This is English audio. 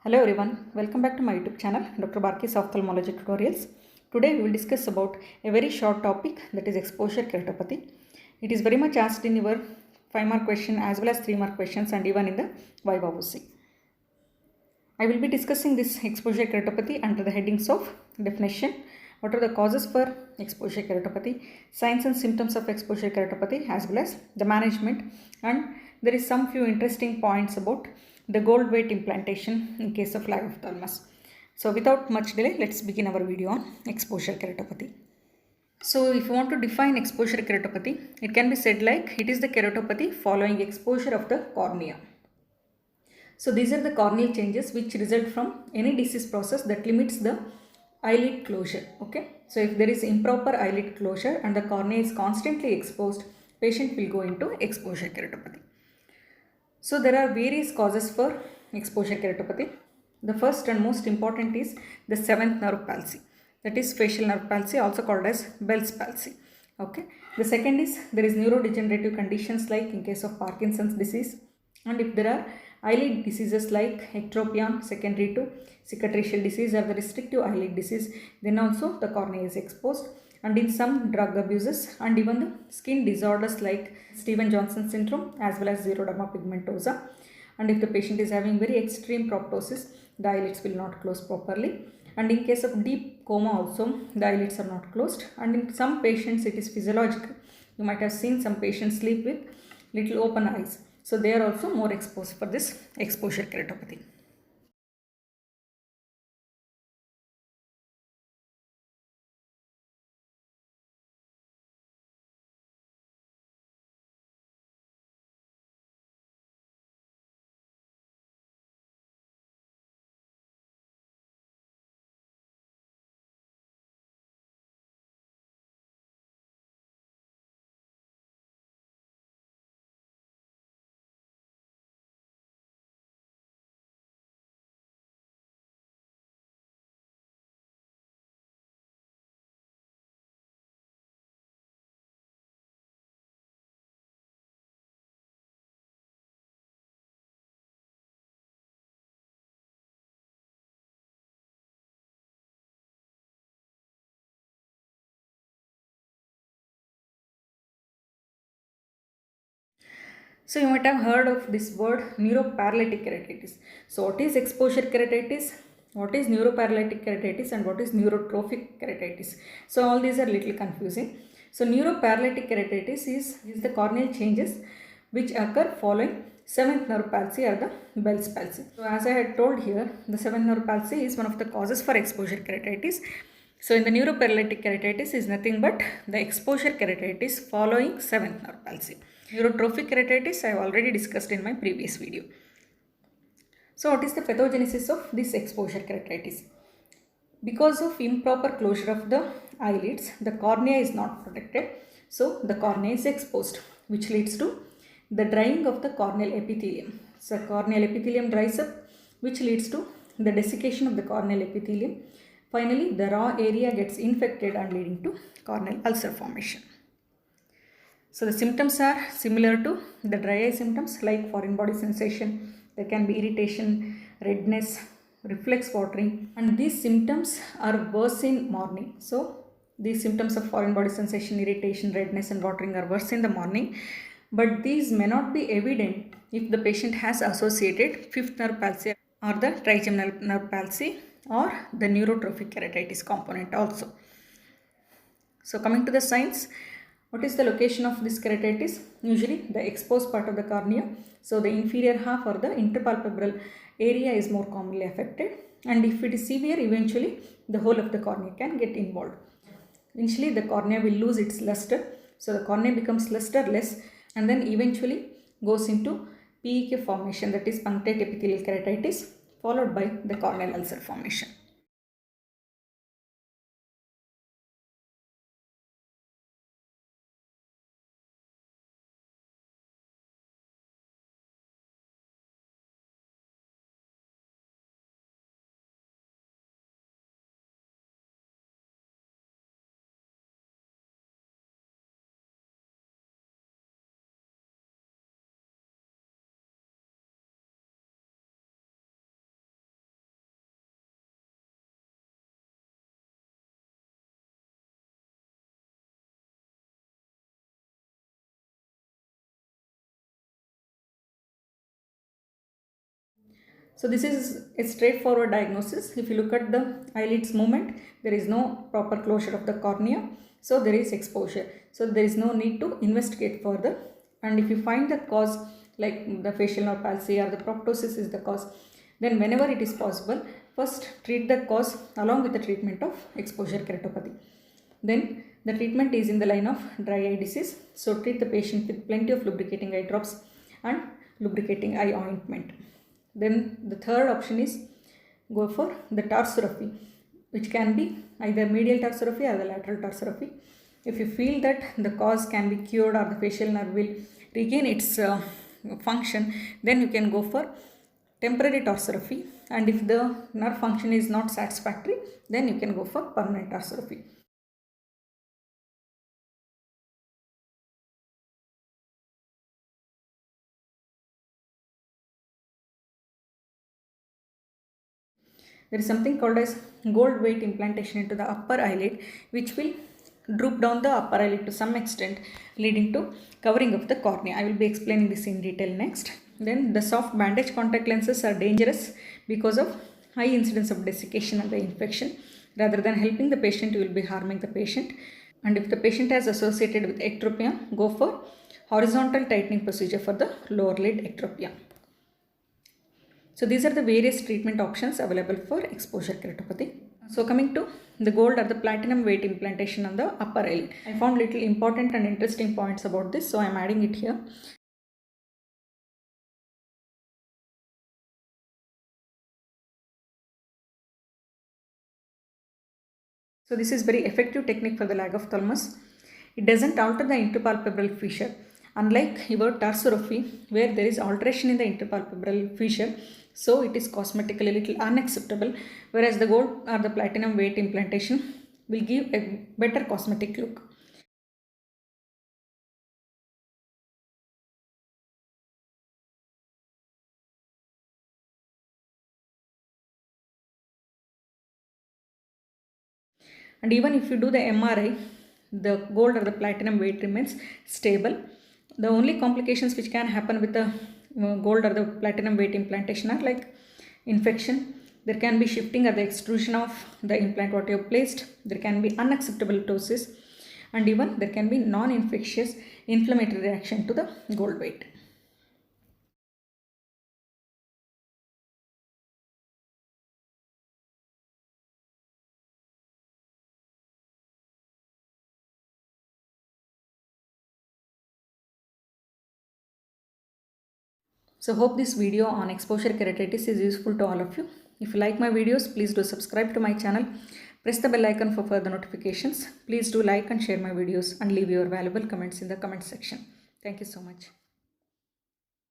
Hello everyone, welcome back to my YouTube channel Dr. Barkis Ophthalmology Tutorials. Today we will discuss about a very short topic, that is exposure keratopathy. It is very much asked in your 5-mark question as well as 3-mark questions and even in the Viva OC. I will be discussing this exposure keratopathy under the headings of definition, what are the causes for exposure keratopathy, signs and symptoms of exposure keratopathy as well as the management, and there is some few interesting points about the gold weight implantation in case of leiophthalmus. So without much delay, let's begin our video on exposure keratopathy. So if you want to define exposure keratopathy, it can be said like it is the keratopathy following exposure of the cornea. So these are the corneal changes which result from any disease process that limits the eyelid closure. Okay. So if there is improper eyelid closure and the cornea is constantly exposed, patient will go into exposure keratopathy. So there are various causes for exposure keratopathy. The first and most important is the seventh nerve palsy, that is facial nerve palsy, also called as Bell's palsy. Okay. The second is there is neurodegenerative conditions like in case of Parkinson's disease, and if there are eyelid diseases like ectropion secondary to cicatricial disease or the restrictive eyelid disease, then also the cornea is exposed. And in some drug abuses and even the skin disorders like Stevens-Johnson syndrome as well as xeroderma pigmentosa, and if the patient is having very extreme proptosis, the eyelids will not close properly, and in case of deep coma also the eyelids are not closed, and in some patients it is physiological. You might have seen some patients sleep with little open eyes, so they are also more exposed for this exposure keratopathy. So you might have heard of this word neuroparalytic keratitis. So what is exposure keratitis? What is neuroparalytic keratitis and what is neurotrophic keratitis? So all these are little confusing. So neuroparalytic keratitis is the corneal changes which occur following seventh nerve palsy or the Bell's palsy. So as I had told here, the seventh nerve palsy is one of the causes for exposure keratitis. So in the neuroparalytic keratitis is nothing but the exposure keratitis following seventh nerve palsy. Neurotrophic keratitis I have already discussed in my previous video. So what is the pathogenesis of this exposure keratitis? Because of improper closure of the eyelids, the cornea is not protected. So the cornea is exposed, which leads to the drying of the corneal epithelium. So corneal epithelium dries up, which leads to the desiccation of the corneal epithelium. Finally, the raw area gets infected and leading to corneal ulcer formation. So the symptoms are similar to the dry eye symptoms like foreign body sensation. There can be irritation, redness, reflex watering, and these symptoms are worse in morning. So these symptoms of foreign body sensation, irritation, redness and watering are worse in the morning, but these may not be evident if the patient has associated fifth nerve palsy or the trigeminal nerve palsy or the neurotrophic keratitis component also. So coming to the signs, what is the location of this keratitis? Usually the exposed part of the cornea. So the inferior half or the interpalpebral area is more commonly affected, and if it is severe, eventually the whole of the cornea can get involved. Initially the cornea will lose its luster, so the cornea becomes lusterless and then eventually goes into PEK formation, that is punctate epithelial keratitis, followed by the corneal ulcer formation. So this is a straightforward diagnosis. If you look at the eyelids movement, there is no proper closure of the cornea, so there is exposure. So there is no need to investigate further. And if you find the cause, like the facial nerve palsy or the proptosis is the cause, then whenever it is possible, first treat the cause along with the treatment of exposure keratopathy. Then the treatment is in the line of dry eye disease, so treat the patient with plenty of lubricating eye drops and lubricating eye ointment. Then the third option is go for the tarsorrhaphy, which can be either medial tarsorrhaphy or the lateral tarsorrhaphy. If you feel that the cause can be cured or the facial nerve will regain its function, then you can go for temporary tarsorrhaphy. And if the nerve function is not satisfactory, then you can go for permanent tarsorrhaphy. There is something called as gold weight implantation into the upper eyelid, which will droop down the upper eyelid to some extent, leading to covering of the cornea. I will be explaining this in detail next. Then the soft bandage contact lenses are dangerous because of high incidence of desiccation and the infection. Rather than helping the patient, you will be harming the patient. And if the patient has associated with ectropia, go for horizontal tightening procedure for the lower lid ectropia. So these are the various treatment options available for exposure keratopathy. So coming to the gold or the platinum weight implantation on the upper eyelid, I found little important and interesting points about this, so I am adding it here. So this is very effective technique for the lag of ophthalmos. It doesn't alter the interpalpebral fissure. Unlike your tarsorrhaphy, where there is alteration in the interpalpebral fissure, so it is cosmetically little unacceptable, whereas the gold or the platinum weight implantation will give a better cosmetic look. And even if you do the MRI, the gold or the platinum weight remains stable. The only complications which can happen with the gold or the platinum weight implantation are like infection. There can be shifting or the extrusion of the implant what you have placed. There can be unacceptable ptosis, and even there can be non-infectious inflammatory reaction to the gold weight. So hope this video on exposure keratitis is useful to all of you. If you like my videos, please do subscribe to my channel. Press the bell icon for further notifications. Please do like and share my videos and leave your valuable comments in the comment section. Thank you so much.